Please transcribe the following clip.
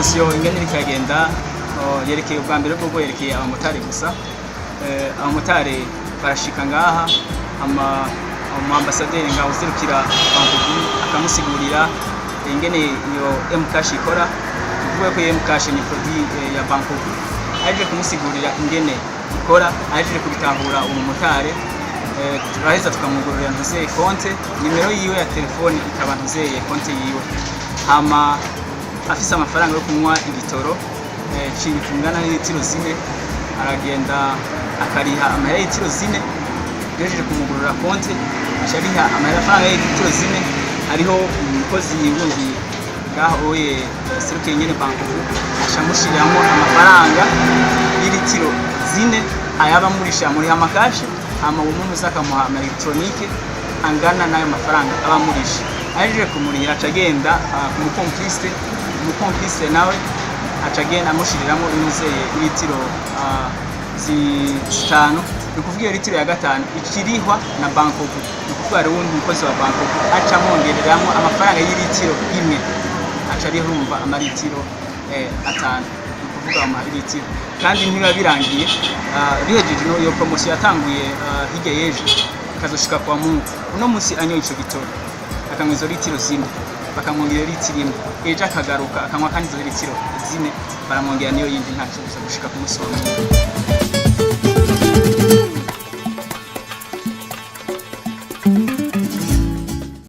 promosiyo ingene iriko iragenda yerekeye ubwa mbere bwo yerekeye abamotari gusa. Abamotari barashika ngaha mu ambasaderi ngaho uzirukira Bankobu akamusigurira ingene iyo Mcash ikora, kuvuga ko Mcash ni produit ya Bankobu. Aje kumusigurira ingene ikora, aje kubitahura umumotari, turaheza tukamugurira ntuzeye konte, nimero yiwe ya telefone ikaba ntuzeye konte yiwe. Hama afise amafaranga yo kunywa igitoro cibitungana n'itiro 4, aragenda akariha amahera y'itiro 4. Yejeje kumugurira konte ashariha amafaranga y'itiro 4. Hariho umukozi wundi ngaho oye seruke nyene Bankobu ashamushiramo amafaranga y'itiro 4 ayaba murisha muri Mcash. Hama umumuza akamuha ama electronique angana nayo mafaranga aba murisha. Aje kumurira acagenda umukomplice nawe acagenda amushiriramo inuzeye litiro 5. Nukuvuga iyo litiro ya 5 ikirihwa na Bankobu. Nukuvuga ari wundi mukozi wa Bankobu aca mongereramo amafaranga y'ilitiro 1, aca rihumva amalitiro 5. Nukuvuga ama litiro kandi ntiba birangiye. Bihejeje no iyo promosiyo yatanguye hirya yeje kazoshika kwa Mungu. Uno musi anyoye ico gitoro akanywa izo litiro 4, bakamwongerera litiro 1, ejo akagaruka akanywa kandi izo litiro 4, baramwongera niyo yindi ntacyo gushika ku musozo.